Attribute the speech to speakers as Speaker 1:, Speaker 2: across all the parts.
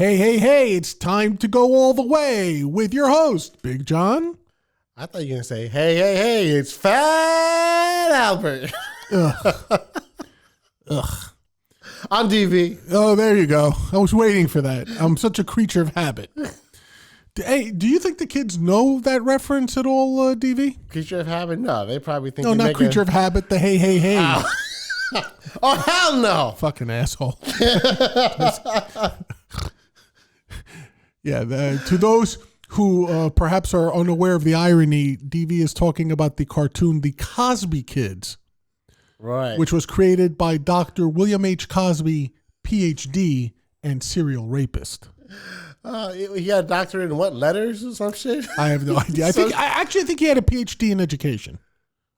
Speaker 1: Hey, hey, hey, it's time to go all the way with your host, Big John.
Speaker 2: I thought you were going to say, hey, hey, hey, it's Fat Albert.
Speaker 1: Ugh.
Speaker 2: I'm DV.
Speaker 1: Oh, there you go. I was waiting for that. I'm such a creature of habit. Hey, do you think the kids know that reference at all, DV?
Speaker 2: Creature of habit? No, they probably think
Speaker 1: No, not creature of habit, the hey, hey, hey.
Speaker 2: Oh, hell no.
Speaker 1: Fucking asshole. Yeah, to those who perhaps are unaware of the irony, DV is talking about the cartoon The Cosby Kids.
Speaker 2: Right.
Speaker 1: Which was created by Dr. William H. Cosby, Ph.D., and serial rapist.
Speaker 2: He got a doctorate in what, letters or some shit?
Speaker 1: I have no idea. I actually think he had a Ph.D. in education.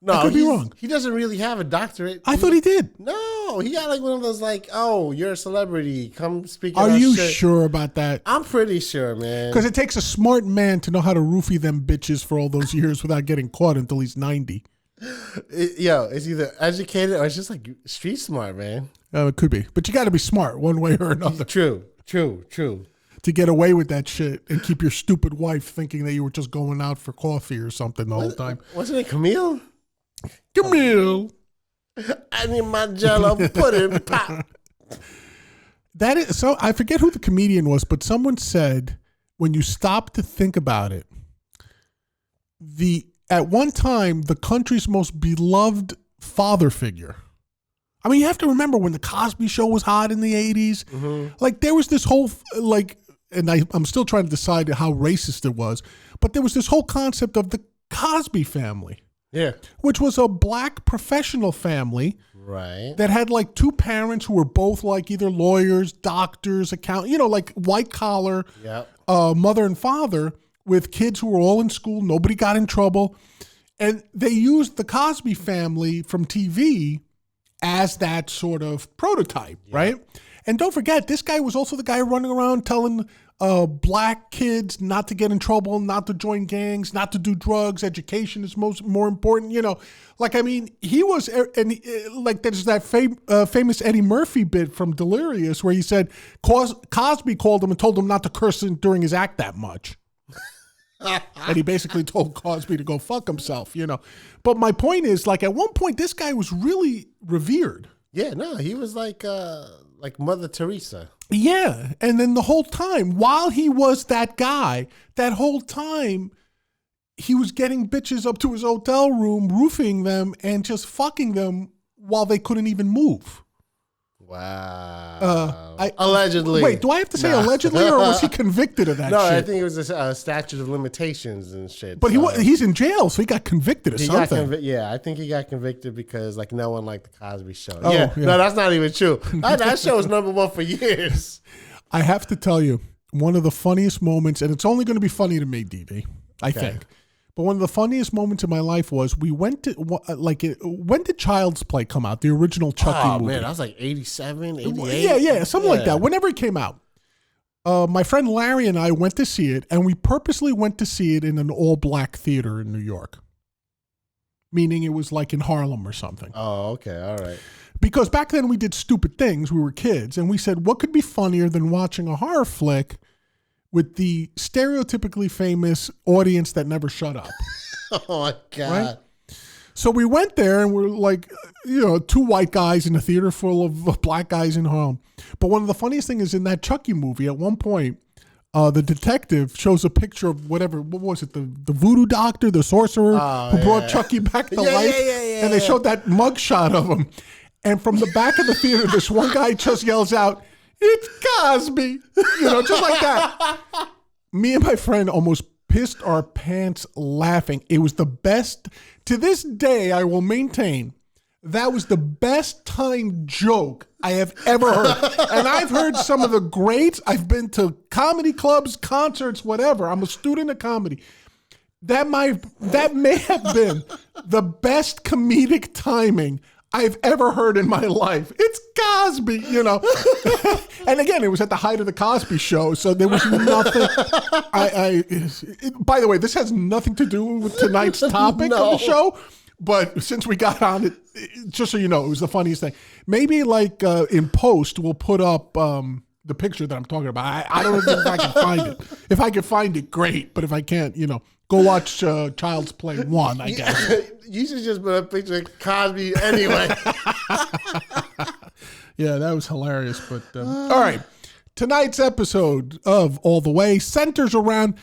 Speaker 2: No,
Speaker 1: I could be wrong.
Speaker 2: He doesn't really have a doctorate.
Speaker 1: I thought he did.
Speaker 2: No, he got like one of those like, oh, you're a celebrity. Come speak. Are
Speaker 1: you
Speaker 2: shit.
Speaker 1: Sure about that?
Speaker 2: I'm pretty sure, man.
Speaker 1: Because it takes a smart man to know how to roofie them bitches for all those years without getting caught until he's 90.
Speaker 2: It's either educated or it's just like street smart, man.
Speaker 1: It could be. But you got to be smart one way or another.
Speaker 2: True.
Speaker 1: To get away with that shit and keep your stupid wife thinking that you were just going out for coffee or something the whole time.
Speaker 2: Wasn't it Camille?
Speaker 1: Camille.
Speaker 2: I need my Jello pudding pop.
Speaker 1: That is so. I forget who the comedian was, but someone said when you stop to think about it, at one time the country's most beloved father figure. I mean, you have to remember when the Cosby Show was hot in the 80s. Mm-hmm. Like there was this whole and I'm still trying to decide how racist it was, but there was this whole concept of the Cosby family.
Speaker 2: Yeah.
Speaker 1: Which was a black professional family.
Speaker 2: Right.
Speaker 1: That had like two parents who were both like either lawyers, doctors, like white collar, mother and father with kids who were all in school. Nobody got in trouble. And they used the Cosby family from TV as that sort of prototype, right? And don't forget, this guy was also the guy running around telling black kids not to get in trouble, not to join gangs, not to do drugs. Education is more important. He was, there's that famous Eddie Murphy bit from Delirious where he said Cosby called him and told him not to curse during his act that much. And he basically told Cosby to go fuck himself, But my point is, at one point, this guy was really revered.
Speaker 2: Yeah, no, he was like Mother Teresa.
Speaker 1: Yeah, and then the whole time, while he was that guy, that whole time, he was getting bitches up to his hotel room, roofing them, and just fucking them while they couldn't even move.
Speaker 2: Wow. Allegedly.
Speaker 1: Wait, do I have to say allegedly, or was he convicted of that shit?
Speaker 2: No, I think it was a statute of limitations and shit.
Speaker 1: But he's in jail, so he got convicted of something.
Speaker 2: I think he got convicted because no one liked the Cosby Show. No, that's not even true. That show was #1 for years.
Speaker 1: I have to tell you, one of the funniest moments, and it's only going to be funny to me, DV, I think. But one of the funniest moments in my life was we went to, when did Child's Play come out? The original Chucky movie. Oh,
Speaker 2: man, that was like 87, 88.
Speaker 1: Yeah, something like that. Whenever it came out. My friend Larry and I went to see it, and we purposely went to see it in an all-black theater in New York. Meaning it was like in Harlem or something.
Speaker 2: Oh, okay, all right.
Speaker 1: Because back then we did stupid things. We were kids, and we said, what could be funnier than watching a horror flick with the stereotypically famous audience that never shut up?
Speaker 2: Oh, my God.
Speaker 1: Right? So we went there and we're like, two white guys in a theater full of black guys in Harlem. But one of the funniest things is in that Chucky movie, at one point, the detective shows a picture of what was it, the voodoo doctor, the sorcerer who brought Chucky back to life? And they showed that mugshot of him. And from the back of the theater, this one guy just yells out, "It's Cosby," just like that. Me and my friend almost pissed our pants laughing. It was the best. To this day, I will maintain that was the best timed joke I have ever heard. And I've heard some of the greats. I've been to comedy clubs, concerts, whatever. I'm a student of comedy. That may have been the best comedic timing I've ever heard in my life. It's Cosby, And again, it was at the height of the Cosby Show, so there was nothing. By the way, this has nothing to do with tonight's topic of the show, but since we got on it, just so you know, it was the funniest thing. Maybe in post, we'll put up the picture that I'm talking about. I don't know if I can find it. If I can find it, great. But if I can't, go watch Child's Play 1, I guess.
Speaker 2: You should just put a picture of Cosby anyway.
Speaker 1: Yeah, that was hilarious. But all right. Tonight's episode of All the Way centers around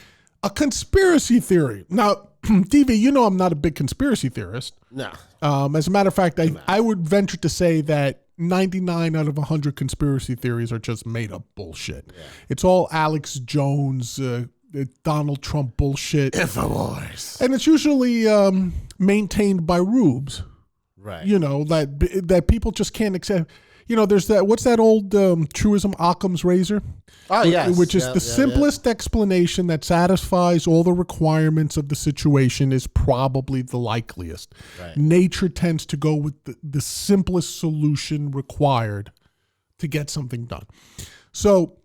Speaker 1: a conspiracy theory. Now, DV, I'm not a big conspiracy theorist.
Speaker 2: No.
Speaker 1: As a matter of fact, I would venture to say that 99 out of 100 conspiracy theories are just made up bullshit. Yeah. It's all Alex Jones, Donald Trump bullshit.
Speaker 2: Infowars.
Speaker 1: And it's usually maintained by rubes.
Speaker 2: Right.
Speaker 1: That people just can't accept. There's what's that old truism, Occam's razor?
Speaker 2: Oh, yes.
Speaker 1: Which is the simplest explanation that satisfies all the requirements of the situation is probably the likeliest.
Speaker 2: Right.
Speaker 1: Nature tends to go with the simplest solution required to get something done. So,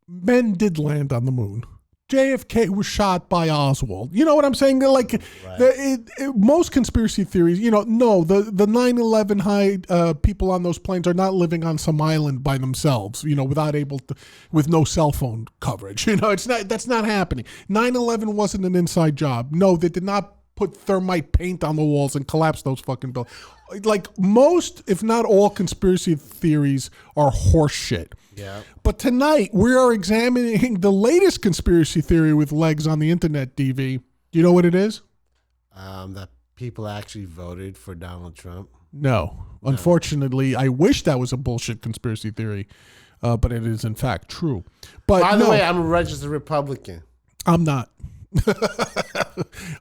Speaker 1: men did land on the moon. JFK was shot by Oswald. You know what I'm saying? Like, right. Most conspiracy theories, no, the 9/11 high people on those planes are not living on some island by themselves, with no cell phone coverage. That's not happening. 9/11 wasn't an inside job. No, they did not put thermite paint on the walls and collapse those fucking buildings. Like most, if not all, conspiracy theories are horse shit.
Speaker 2: Yeah.
Speaker 1: But tonight we are examining the latest conspiracy theory with legs on the internet, DV. Do you know what it is?
Speaker 2: That people actually voted for Donald Trump.
Speaker 1: No. Unfortunately, I wish that was a bullshit conspiracy theory, but it is in fact true. But
Speaker 2: by the way, I'm a registered Republican.
Speaker 1: I'm not.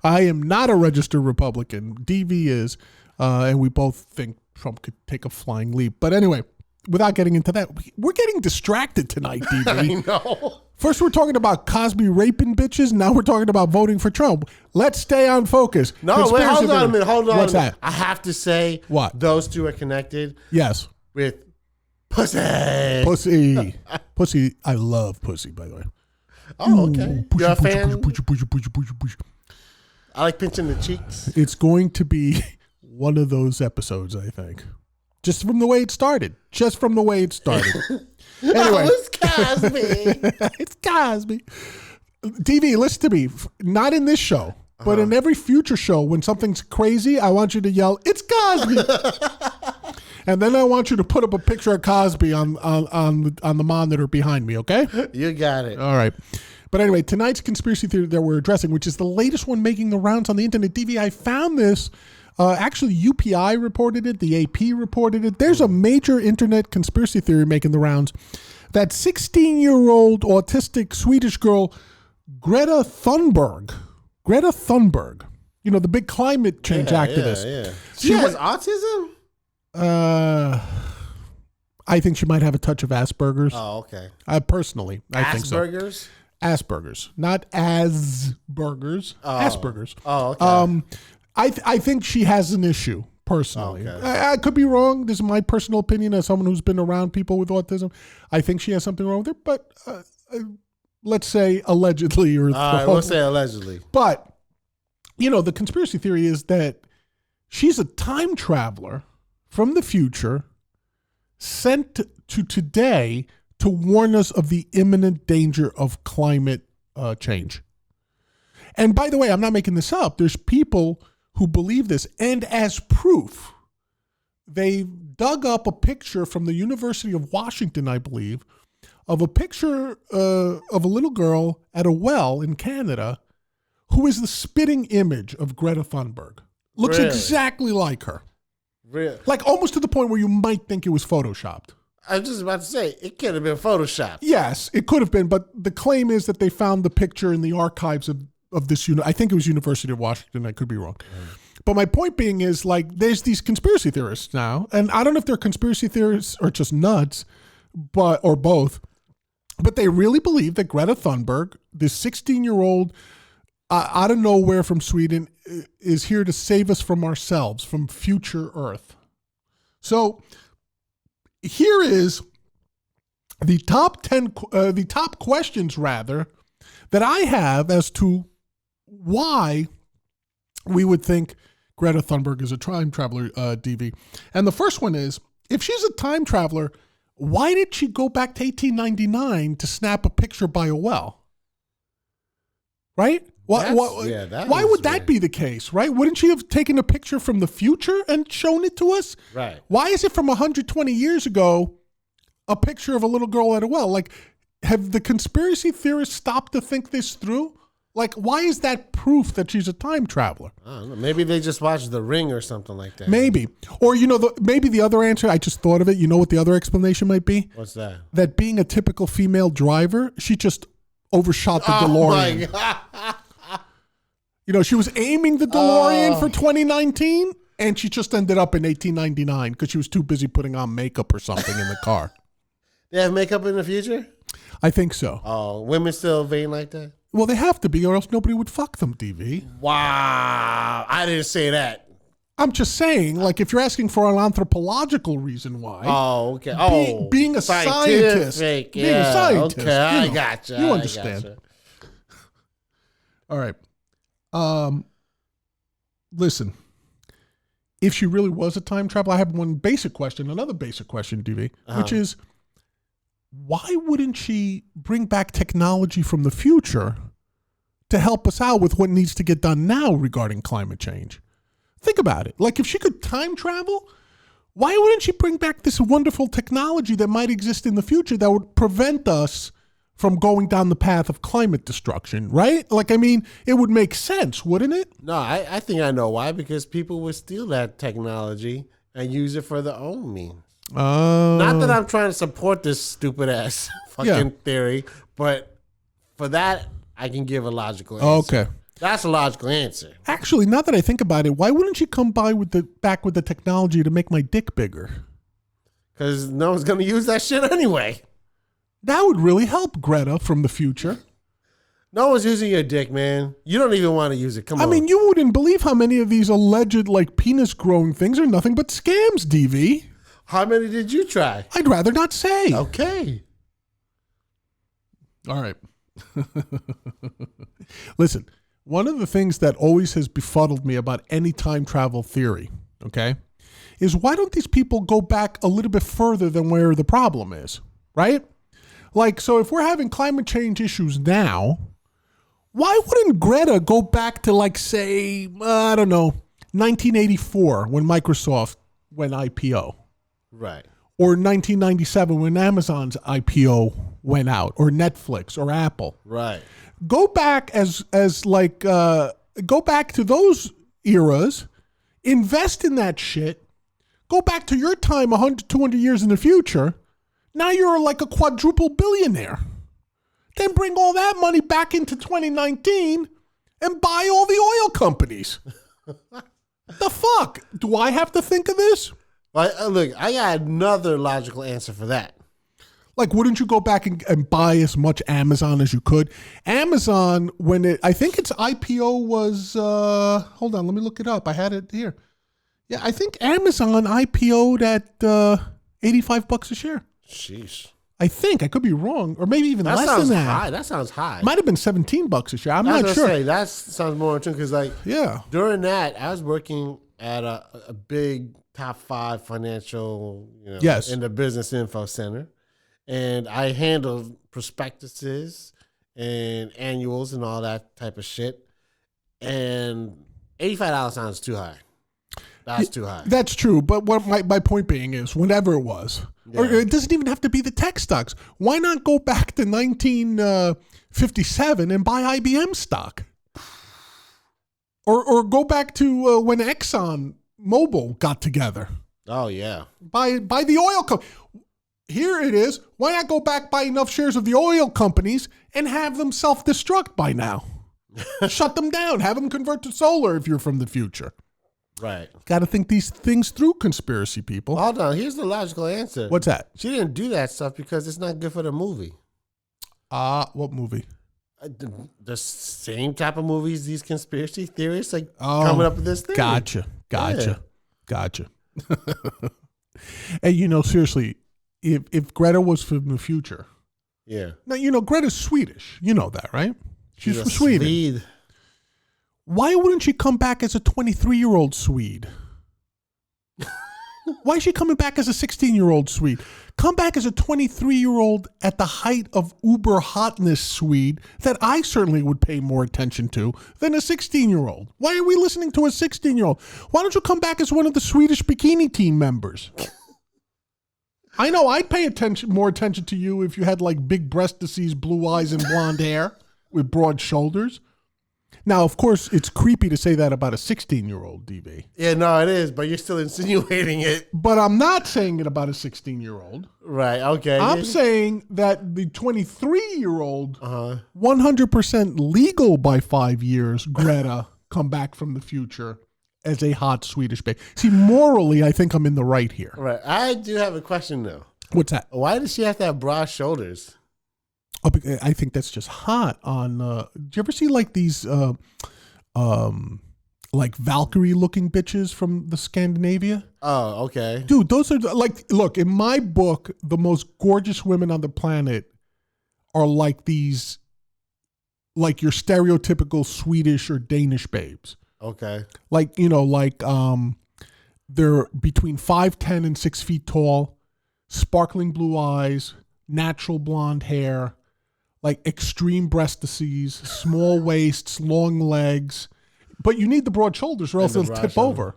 Speaker 1: I am not a registered Republican. DV is, and we both think Trump could take a flying leap. But anyway, without getting into that, we're getting distracted tonight, DV.
Speaker 2: I know.
Speaker 1: First, we're talking about Cosby raping bitches. Now we're talking about voting for Trump. Let's stay on focus.
Speaker 2: No, wait, hold on a minute.
Speaker 1: What's that?
Speaker 2: I have to say,
Speaker 1: what?
Speaker 2: Those two are connected.
Speaker 1: Yes.
Speaker 2: With pussy.
Speaker 1: Pussy. Pussy. I love pussy, by the way.
Speaker 2: Oh, okay.
Speaker 1: Pussy,
Speaker 2: you're a
Speaker 1: pussy,
Speaker 2: fan?
Speaker 1: Pussy.
Speaker 2: I like pinching the cheeks.
Speaker 1: It's going to be one of those episodes, I think. Just from the way it started. Anyway.
Speaker 2: It's Cosby.
Speaker 1: It's Cosby. TV, listen to me. Not in this show, but in every future show, when something's crazy, I want you to yell, "It's Cosby!" And then I want you to put up a picture of Cosby on the monitor behind me, okay?
Speaker 2: You got it.
Speaker 1: All right. But anyway, tonight's conspiracy theory that we're addressing, which is the latest one making the rounds on the internet. DV, I found this. Actually, UPI reported it. The AP reported it. There's a major internet conspiracy theory making the rounds that 16-year-old autistic Swedish girl, Greta Thunberg, the big climate change activist.
Speaker 2: Yeah. She has autism?
Speaker 1: I think she might have a touch of Asperger's.
Speaker 2: Oh, okay.
Speaker 1: Personally, I think so.
Speaker 2: Asperger's?
Speaker 1: Asperger's, not Asperger's.
Speaker 2: Oh.
Speaker 1: Asperger's.
Speaker 2: Oh, okay.
Speaker 1: I think she has an issue personally.
Speaker 2: Okay.
Speaker 1: I could be wrong. This is my personal opinion as someone who's been around people with autism. I think she has something wrong with her, but let's say allegedly.
Speaker 2: All right, we'll say allegedly.
Speaker 1: But, the conspiracy theory is that she's a time traveler from the future sent to today to warn us of the imminent danger of climate change. And by the way, I'm not making this up. There's people who believe this. And as proof, they dug up a picture from the University of Washington, I believe, of a picture of a little girl at a well in Canada who is the spitting image of Greta Thunberg. Looks
Speaker 2: Really?
Speaker 1: exactly like her.
Speaker 2: Really?
Speaker 1: Like almost to the point where you might think it was photoshopped.
Speaker 2: I was just about to say, it could have been Photoshopped.
Speaker 1: Yes, it could have been, but the claim is that they found the picture in the archives of this I think it was University of Washington. I could be wrong. But my point being is, like, there's these conspiracy theorists now, and I don't know if they're conspiracy theorists or just nuts, or both, but they really believe that Greta Thunberg, this 16-year-old out of nowhere from Sweden, is here to save us from ourselves, from future Earth. So here is the top questions rather that I have as to why we would think Greta Thunberg is a time traveler, DV. And the first one is, if she's a time traveler, why did she go back to 1899 to snap a picture by a well? Right? Why would that be the case, right? Wouldn't she have taken a picture from the future and shown it to us?
Speaker 2: Right.
Speaker 1: Why is it from 120 years ago a picture of a little girl at a well? Like, have the conspiracy theorists stopped to think this through? Like, why is that proof that she's a time traveler?
Speaker 2: I don't know. Maybe they just watched The Ring or something like that.
Speaker 1: Maybe. Or, maybe the other answer, I just thought of it. You know what the other explanation might be?
Speaker 2: What's that?
Speaker 1: That being a typical female driver, she just overshot the DeLorean.
Speaker 2: Oh, my God.
Speaker 1: She was aiming the DeLorean for 2019, and she just ended up in 1899 because she was too busy putting on makeup or something in the car.
Speaker 2: They have makeup in the future?
Speaker 1: I think so.
Speaker 2: Oh, women still vain like that?
Speaker 1: Well, they have to be, or else nobody would fuck them, DV.
Speaker 2: Wow. I didn't say that.
Speaker 1: I'm just saying, like, if you're asking for an anthropological reason why.
Speaker 2: Oh, okay.
Speaker 1: Being a scientist. Being a scientist.
Speaker 2: Okay, I gotcha.
Speaker 1: You understand.
Speaker 2: Gotcha.
Speaker 1: All right. Listen, if she really was a time traveler, I have another basic question, DV, which is, why wouldn't she bring back technology from the future to help us out with what needs to get done now regarding climate change? Think about it. Like, if she could time travel, why wouldn't she bring back this wonderful technology that might exist in the future that would prevent us from going down the path of climate destruction, right? Like, I mean, it would make sense, wouldn't it?
Speaker 2: No, I think I know why. Because people would steal that technology and use it for their own means. Not that I'm trying to support this stupid ass fucking theory, but for that, I can give a logical answer.
Speaker 1: Okay.
Speaker 2: That's a logical answer.
Speaker 1: Actually, now that I think about it, why wouldn't you come back with the technology to make my dick bigger?
Speaker 2: Because no one's going to use that shit anyway.
Speaker 1: That would really help, Greta from the future.
Speaker 2: No one's using your dick, man. You don't even want to use it. Come on.
Speaker 1: I mean, you wouldn't believe how many of these alleged, like, penis-growing things are nothing but scams, DV.
Speaker 2: How many did you try?
Speaker 1: I'd rather not say.
Speaker 2: Okay.
Speaker 1: All right. Listen, one of the things that always has befuddled me about any time travel theory, okay, is why don't these people go back a little bit further than where the problem is, right? Like, so if we're having climate change issues now, why wouldn't Greta go back to, like, say, I don't know, 1984 when Microsoft went IPO?
Speaker 2: Right.
Speaker 1: Or 1997 when Amazon's IPO went out, or Netflix, or Apple.
Speaker 2: Right.
Speaker 1: Go back go back to those eras, invest in that shit, go back to your time 100, 200 years in the future. Now you're like a quadruple billionaire. Then bring all that money back into 2019 and buy all the oil companies. The fuck? Do I have to think of this?
Speaker 2: Look, I got another logical answer for that.
Speaker 1: Like, wouldn't you go back and buy as much Amazon as you could? Amazon, I think its IPO was, hold on, let me look it up. I had it here. Yeah, I think Amazon IPO'd at $85 a share.
Speaker 2: Sheesh.
Speaker 1: I think. I could be wrong. Or maybe even less than that.
Speaker 2: High. That sounds high.
Speaker 1: Might have been $17 a share. I'm not sure.
Speaker 2: That sounds more true because, like,
Speaker 1: yeah,
Speaker 2: during that, I was working at a big top 5 financial, in the business info center. And I handled prospectuses and annuals and all that type of shit. And $85 sounds too high. That's too high.
Speaker 1: That's true. But what my point being is, whenever it was, or it doesn't even have to be the tech stocks. Why not go back to 1957 and buy IBM stock? Or go back to when Exxon Mobil got together.
Speaker 2: Oh, yeah.
Speaker 1: Buy the oil company. Here it is. Why not go back, buy enough shares of the oil companies and have them self-destruct by now? Shut them down. Have them convert to solar if you're from the future.
Speaker 2: Right.
Speaker 1: Got to think these things through, conspiracy people.
Speaker 2: Hold on. Here's the logical answer.
Speaker 1: What's that?
Speaker 2: She didn't do that stuff because it's not good for the movie.
Speaker 1: What movie?
Speaker 2: The same type of movies these conspiracy theorists coming up with this thing.
Speaker 1: Gotcha. Hey, seriously, if Greta was from the future.
Speaker 2: Yeah.
Speaker 1: Now, Greta's Swedish. You know that, right? She's from Sweden.
Speaker 2: Swede.
Speaker 1: Why wouldn't she come back as a 23-year-old Swede? Why is she coming back as a 16-year-old sweet? Come back as a 23-year-old at the height of uber hotness sweet that I certainly would pay more attention to than a 16-year-old. Why are we listening to a 16-year-old? Why don't you come back as one of the Swedish bikini team members? I know I'd pay more attention to you if you had like big breast disease, blue eyes, and blonde hair with broad shoulders. Now, of course, it's creepy to say that about a 16-year-old, DV.
Speaker 2: Yeah, no, it is, but you're still insinuating it.
Speaker 1: But I'm not saying it about a 16-year-old.
Speaker 2: Right, okay.
Speaker 1: I'm saying that the 23-year-old, 100% legal by 5 years, Greta, come back from the future as a hot Swedish babe. See, morally, I think I'm in the right here.
Speaker 2: Right. I do have a question, though.
Speaker 1: What's that?
Speaker 2: Why does she have to have broad shoulders?
Speaker 1: Oh, I think that's just hot on. Do you ever see like these, like Valkyrie-looking bitches from the Scandinavia?
Speaker 2: Oh, okay,
Speaker 1: dude. Those are like, look, in my book, the most gorgeous women on the planet are like these, like your stereotypical Swedish or Danish babes.
Speaker 2: Okay,
Speaker 1: like they're between 5'10" and 6 feet tall, sparkling blue eyes, natural blonde hair. Like extreme breast disease, small waists, long legs, but you need the broad shoulders or else they'll tip over.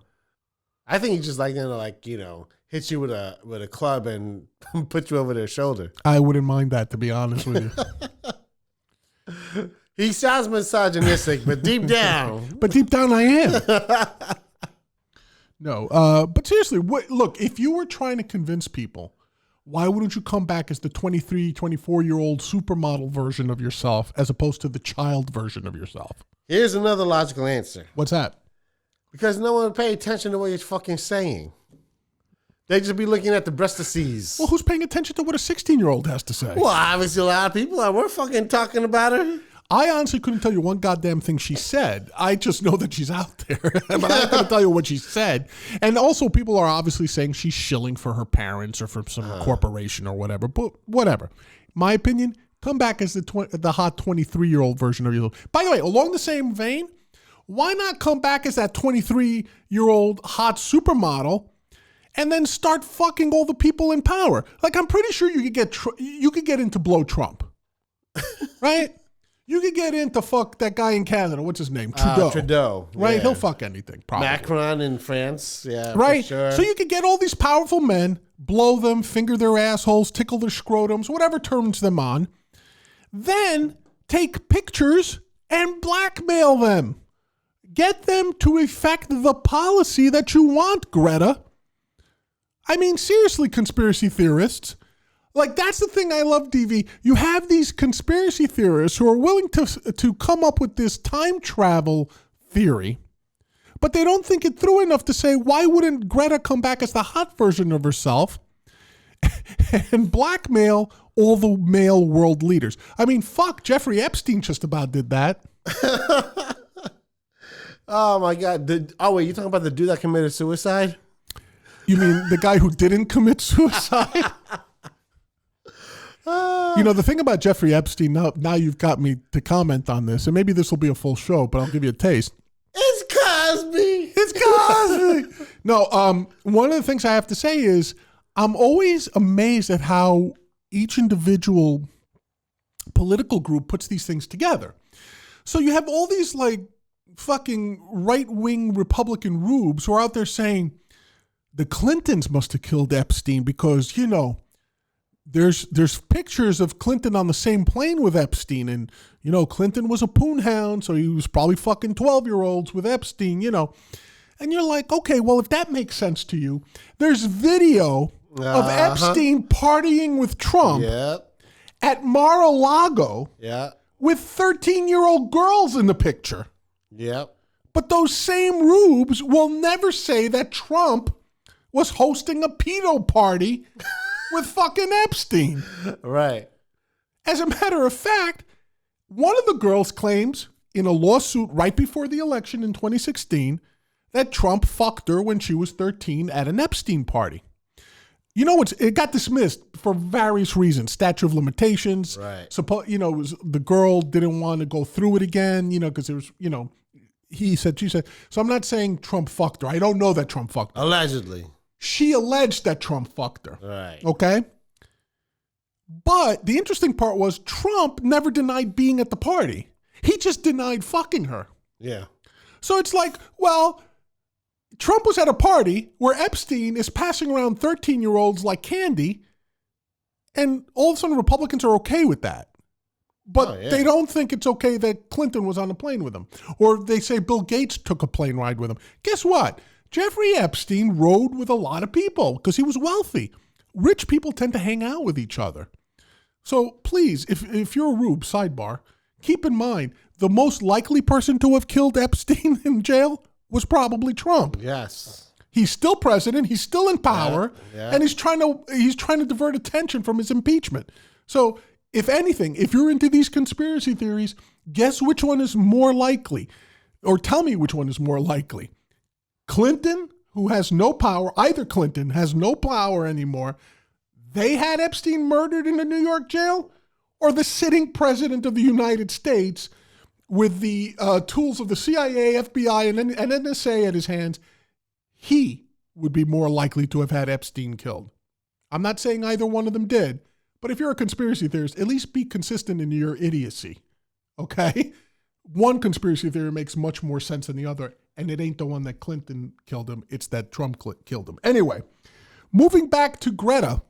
Speaker 2: I think he's just like them to hit you with a club and put you over their shoulder.
Speaker 1: I wouldn't mind that, to be honest with
Speaker 2: you. He sounds misogynistic, but deep down,
Speaker 1: I am. No, but seriously, look, if you were trying to convince people, why wouldn't you come back as the 23, 24-year-old supermodel version of yourself as opposed to the child version of yourself?
Speaker 2: Here's another logical answer.
Speaker 1: What's that?
Speaker 2: Because no one would pay attention to what you're fucking saying. They'd just be looking at the breast disease.
Speaker 1: Well, who's paying attention to what a 16-year-old has to say?
Speaker 2: Well, obviously a lot of people are. We're fucking talking about her.
Speaker 1: I honestly couldn't tell you one goddamn thing she said. I just know that she's out there. But I'm not going to tell you what she said. And also people are obviously saying she's shilling for her parents or for some corporation or whatever. But whatever. My opinion, come back as the hot 23-year-old version of yourself. By the way, along the same vein, why not come back as that 23-year-old hot supermodel and then start fucking all the people in power? Like, I'm pretty sure you could get into blow Trump. Right? You could get into fuck that guy in Canada. What's his name? Trudeau.
Speaker 2: Trudeau.
Speaker 1: Right?
Speaker 2: Yeah.
Speaker 1: He'll fuck anything, probably.
Speaker 2: Macron in France. Yeah,
Speaker 1: right?
Speaker 2: For sure.
Speaker 1: So you could get all these powerful men, blow them, finger their assholes, tickle their scrotums, whatever turns them on. Then take pictures and blackmail them. Get them to effect the policy that you want, Greta. I mean, seriously, conspiracy theorists. Like, that's the thing I love, DV. You have these conspiracy theorists who are willing to come up with this time travel theory, but they don't think it through enough to say, why wouldn't Greta come back as the hot version of herself and blackmail all the male world leaders? I mean, fuck, Jeffrey Epstein just about did that.
Speaker 2: Oh, my God. Wait, you talking about the dude that committed suicide?
Speaker 1: You mean the guy who didn't commit suicide? The thing about Jeffrey Epstein, now you've got me to comment on this, and maybe this will be a full show, but I'll give you a taste.
Speaker 2: It's Cosby.
Speaker 1: It's Cosby. No, one of the things I have to say is I'm always amazed at how each individual political group puts these things together. So you have all these like fucking right-wing Republican rubes who are out there saying the Clintons must have killed Epstein because, there's pictures of Clinton on the same plane with Epstein, and Clinton was a poonhound, so he was probably fucking 12-year-olds with Epstein, and you're like, okay, well, if that makes sense to you, there's video of Epstein partying with Trump at Mar-a-Lago with 13-year-old girls in the picture.
Speaker 2: Yep.
Speaker 1: But those same rubes will never say that Trump was hosting a pedo party with fucking Epstein.
Speaker 2: Right.
Speaker 1: As a matter of fact, one of the girls claims in a lawsuit right before the election in 2016 that Trump fucked her when she was 13 at an Epstein party. It got dismissed for various reasons. Statute of limitations.
Speaker 2: Right.
Speaker 1: The girl didn't want to go through it again, because there was, he said, she said. So I'm not saying Trump fucked her. I don't know that Trump fucked her.
Speaker 2: Allegedly.
Speaker 1: She alleged that Trump fucked her.
Speaker 2: Right.
Speaker 1: Okay? But the interesting part was Trump never denied being at the party. He just denied fucking her.
Speaker 2: Yeah.
Speaker 1: So it's like, well, Trump was at a party where Epstein is passing around 13-year-olds like candy, and all of a sudden Republicans are okay with that. But they don't think it's okay that Clinton was on a plane with him. Or they say Bill Gates took a plane ride with him. Guess what? Jeffrey Epstein rode with a lot of people because he was wealthy. Rich people tend to hang out with each other. So please, if you're a rube, sidebar, keep in mind, the most likely person to have killed Epstein in jail was probably Trump.
Speaker 2: Yes.
Speaker 1: He's still president. He's still in power. And he's trying to divert attention from his impeachment. So if anything, if you're into these conspiracy theories, guess which one is more likely? Or tell me which one is more likely. Clinton, who has no power, either Clinton has no power anymore, they had Epstein murdered in a New York jail, or the sitting president of the United States with the tools of the CIA, FBI, and NSA at his hands, he would be more likely to have had Epstein killed. I'm not saying either one of them did, but if you're a conspiracy theorist, at least be consistent in your idiocy, okay? One conspiracy theory makes much more sense than the other, and it ain't the one that Clinton killed him, it's that Trump killed him. Anyway, moving back to Greta,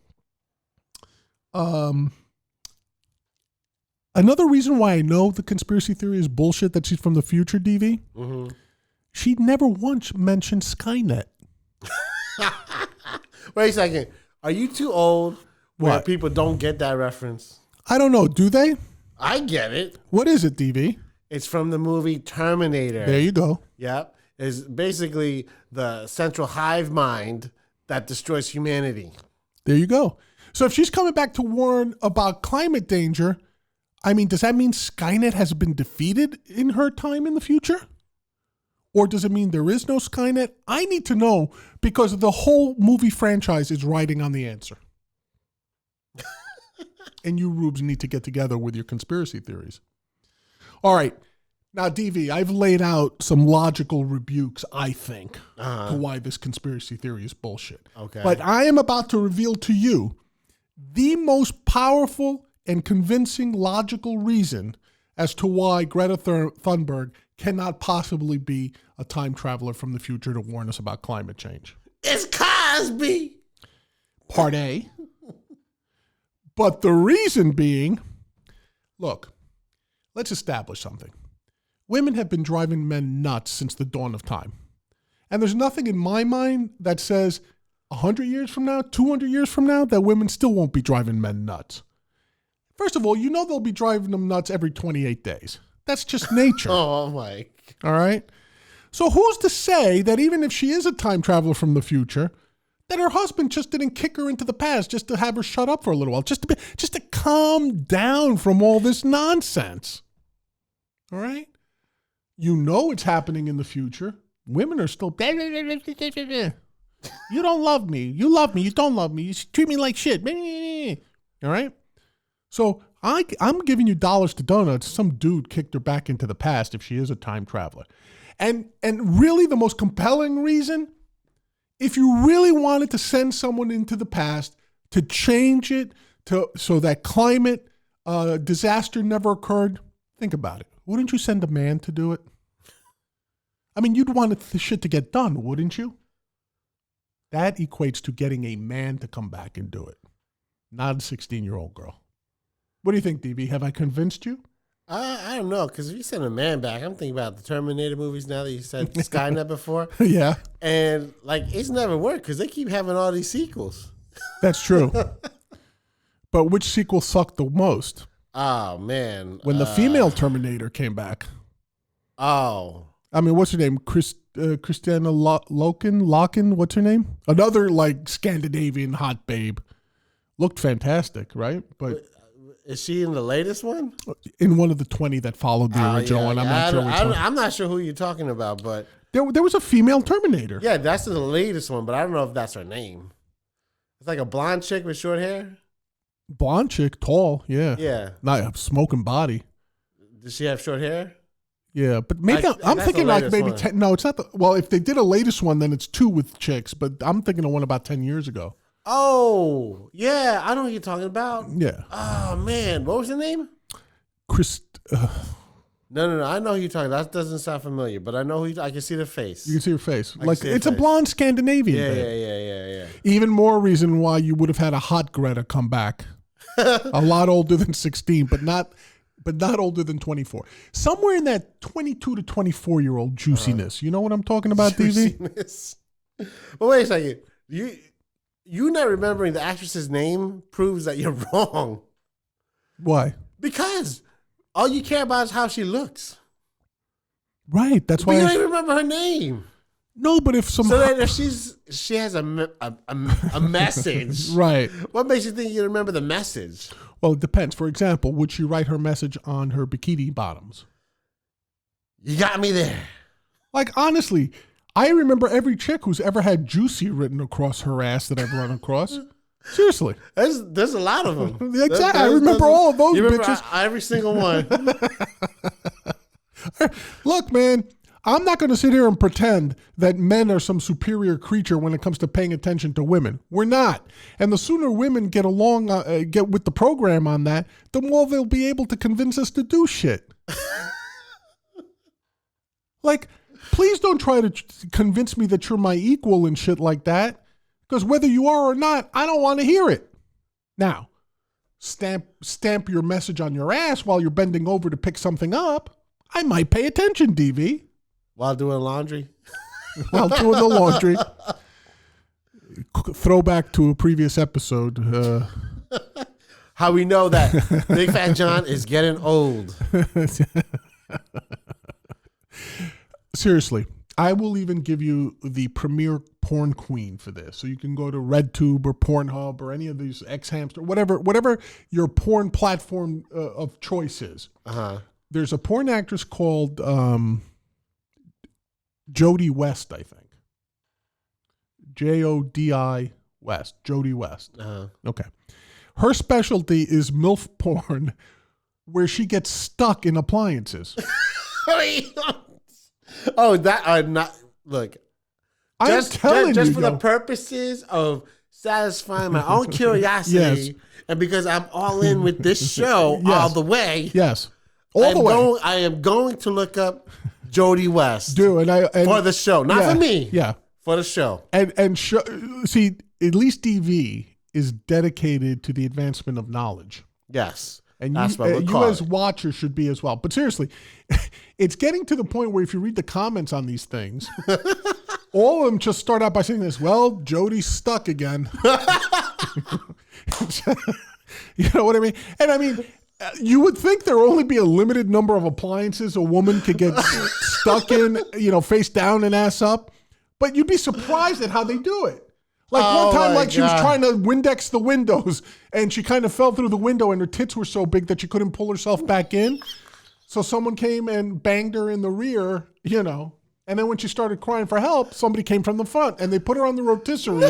Speaker 1: another reason why I know the conspiracy theory is bullshit that she's from the future, DV, she never once mentioned Skynet.
Speaker 2: Wait a second. Are you too old where people don't get that reference?
Speaker 1: I don't know. Do they?
Speaker 2: I get it.
Speaker 1: What is it, DV?
Speaker 2: It's from the movie Terminator.
Speaker 1: There you go.
Speaker 2: Yep. It's basically the central hive mind that destroys humanity.
Speaker 1: There you go. So if she's coming back to warn about climate danger, I mean, does that mean Skynet has been defeated in her time in the future? Or does it mean there is no Skynet? I need to know because the whole movie franchise is riding on the answer. And you rubes need to get together with your conspiracy theories. All right. Now, DV, I've laid out some logical rebukes, I think, to why this conspiracy theory is bullshit.
Speaker 2: Okay.
Speaker 1: But I am about to reveal to you the most powerful and convincing logical reason as to why Greta Thunberg cannot possibly be a time traveler from the future to warn us about climate change.
Speaker 2: It's Cosby.
Speaker 1: Part A. But the reason being, look, let's establish something. Women have been driving men nuts since the dawn of time. And there's nothing in my mind that says 100 years from now, 200 years from now, that women still won't be driving men nuts. First of all, you know they'll be driving them nuts every 28 days. That's just nature.
Speaker 2: Oh, my.
Speaker 1: All right? So who's to say that even if she is a time traveler from the future, that her husband just didn't kick her into the past just to have her shut up for a little while, just to calm down from all this nonsense? All right? You know it's happening in the future. Women are still, you don't love me. You love me. You don't love me. You treat me like shit. All right? So I'm giving you dollars to donuts. Some dude kicked her back into the past if she is a time traveler. And really the most compelling reason, if you really wanted to send someone into the past to change it so that climate disaster never occurred, think about it. Wouldn't you send a man to do it? I mean, you'd want the shit to get done, wouldn't you? That equates to getting a man to come back and do it, not a 16-year-old girl. What do you think, DB? Have I convinced you?
Speaker 2: I don't know, because if you send a man back, I'm thinking about the Terminator movies now that you said Skynet before.
Speaker 1: Yeah.
Speaker 2: And, it's never worked because they keep having all these sequels.
Speaker 1: That's true. But which sequel sucked the most?
Speaker 2: Oh, man.
Speaker 1: When the female Terminator came back.
Speaker 2: Oh.
Speaker 1: I mean, what's her name? Christina Loken? What's her name? Another, Scandinavian hot babe. Looked fantastic, right? But
Speaker 2: is she in the latest one?
Speaker 1: In one of the 20 that followed the original one.
Speaker 2: I'm not sure who you're talking about, but
Speaker 1: there was a female Terminator.
Speaker 2: Yeah, that's the latest one, but I don't know if that's her name. It's like a blonde chick with short hair.
Speaker 1: Blonde chick, tall, yeah.
Speaker 2: Yeah.
Speaker 1: Not a smoking body.
Speaker 2: Does she have short hair?
Speaker 1: Yeah, but maybe I'm thinking like maybe 10. No, it's not the. Well, if they did a latest one, then it's 2 with chicks. But I'm thinking of one about 10 years ago.
Speaker 2: Oh, yeah, I know what you're talking about.
Speaker 1: Yeah.
Speaker 2: Oh man, what was the name?
Speaker 1: Chris.
Speaker 2: No. I know who you're talking. That doesn't sound familiar, but I know I can see the face.
Speaker 1: You can see her face. Like it's a blonde Scandinavian.
Speaker 2: Yeah.
Speaker 1: Even more reason why you would have had a hot Greta come back. A lot older than 16, but not older than 24. Somewhere in that 22 to 24-year-old juiciness. You know what I'm talking about, DV?
Speaker 2: Well, wait a second. You not remembering the actress's name proves that you're wrong.
Speaker 1: Why?
Speaker 2: Because all you care about is how she looks.
Speaker 1: Right. That's why.
Speaker 2: You don't even remember her name.
Speaker 1: No, but if some.
Speaker 2: So that if she has a message.
Speaker 1: Right.
Speaker 2: What makes you think you remember the message?
Speaker 1: Well, it depends. For example, would she write her message on her bikini bottoms?
Speaker 2: You got me there.
Speaker 1: Like, honestly, I remember every chick who's ever had juicy written across her ass that I've run across. Seriously.
Speaker 2: There's a lot of them.
Speaker 1: Exactly. I remember all of those bitches.
Speaker 2: Every single one.
Speaker 1: Look, man, I'm not going to sit here and pretend that men are some superior creature when it comes to paying attention to women. We're not. And the sooner women get along, get with the program on that, the more they'll be able to convince us to do shit. Like, please don't try to convince me that you're my equal and shit like that. Because whether you are or not, I don't want to hear it. Now, stamp your message on your ass while you're bending over to pick something up. I might pay attention, DV.
Speaker 2: While doing laundry?
Speaker 1: While doing the laundry. Throwback to a previous episode.
Speaker 2: How we know that Big Fat John is getting old.
Speaker 1: Seriously, I will even give you the premier porn queen for this. So you can go to RedTube or Pornhub or any of these Xhamster, whatever your porn platform of choice is.
Speaker 2: Uh-huh.
Speaker 1: There's a porn actress called Jodi West, I think. Jodi West. Jodi West.
Speaker 2: Uh-huh.
Speaker 1: Okay. Her specialty is MILF porn where she gets stuck in appliances.
Speaker 2: Oh, that not look. Just for the purposes of satisfying my own curiosity,
Speaker 1: yes.
Speaker 2: And because I'm all in with this show
Speaker 1: yes.
Speaker 2: all the way.
Speaker 1: Yes, all the way.
Speaker 2: I am going to look up Jodi West.
Speaker 1: And
Speaker 2: for the show, not for me.
Speaker 1: Yeah,
Speaker 2: for the show.
Speaker 1: See, at least DV is dedicated to the advancement of knowledge.
Speaker 2: Yes.
Speaker 1: And you as watchers should be as well. But seriously, it's getting to the point where if you read the comments on these things, all of them just start out by saying this, well, Jodi's stuck again. You know what I mean? And I mean, you would think there would only be a limited number of appliances a woman could get stuck in, face down and ass up. But you'd be surprised at how they do it. Like one time, she was trying to Windex the windows and she kind of fell through the window and her tits were so big that she couldn't pull herself back in. So someone came and banged her in the rear, and then when she started crying for help, somebody came from the front and they put her on the rotisserie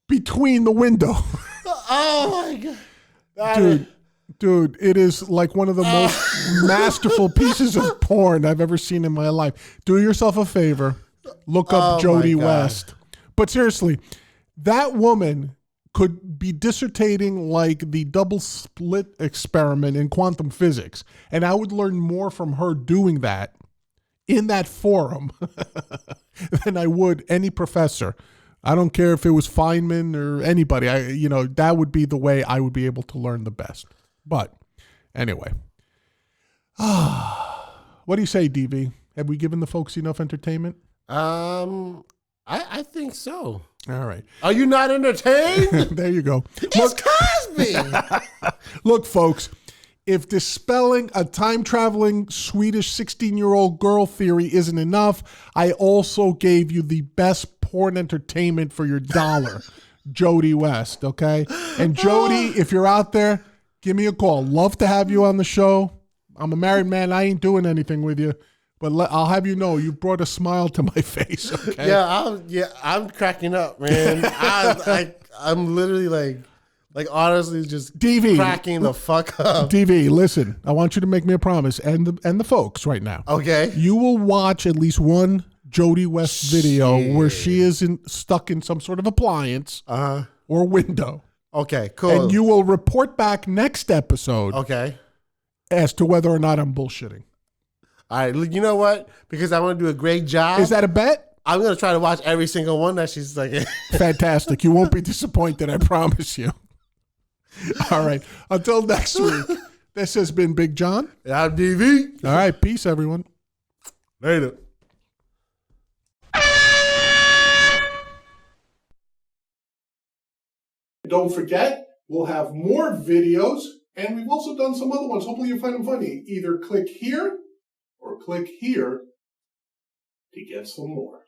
Speaker 1: between the window.
Speaker 2: Oh my God.
Speaker 1: Dude, it is like one of the most masterful pieces of porn I've ever seen in my life. Do yourself a favor. Look up Jodi West. But seriously, that woman could be dissertating like the double slit experiment in quantum physics. And I would learn more from her doing that in that forum than I would any professor. I don't care if it was Feynman or anybody. That would be the way I would be able to learn the best. But anyway. What do you say, DV? Have we given the folks enough entertainment?
Speaker 2: I think so.
Speaker 1: All right.
Speaker 2: Are you not entertained?
Speaker 1: There you go.
Speaker 2: It's Cosby.
Speaker 1: Look, folks, if dispelling a time-traveling Swedish 16-year-old girl theory isn't enough, I also gave you the best porn entertainment for your dollar, Jodi West, okay? And Jodi, if you're out there, give me a call. Love to have you on the show. I'm a married man. I ain't doing anything with you. But I'll have you know, you brought a smile to my face. Okay?
Speaker 2: I'm cracking up, man. I'm literally like, Like, honestly, just
Speaker 1: DV,
Speaker 2: cracking the fuck up.
Speaker 1: DV, listen, I want you to make me a promise, and the folks right now.
Speaker 2: Okay.
Speaker 1: You will watch at least one Jodi West video where she is stuck in some sort of appliance or window.
Speaker 2: Okay, cool.
Speaker 1: And you will report back next episode.
Speaker 2: Okay.
Speaker 1: As to whether or not I'm bullshitting.
Speaker 2: All right, you know what? Because I want to do a great job.
Speaker 1: Is that a bet?
Speaker 2: I'm going to try to watch every single one that she's like.
Speaker 1: Fantastic. You won't be disappointed, I promise you. All right. Until next week, this has been Big John.
Speaker 2: And I'm DV.
Speaker 1: All right. Peace, everyone.
Speaker 2: Later.
Speaker 1: Don't forget, we'll have more videos, and we've also done some other ones. Hopefully you find them funny. Either click here or click here to get some more.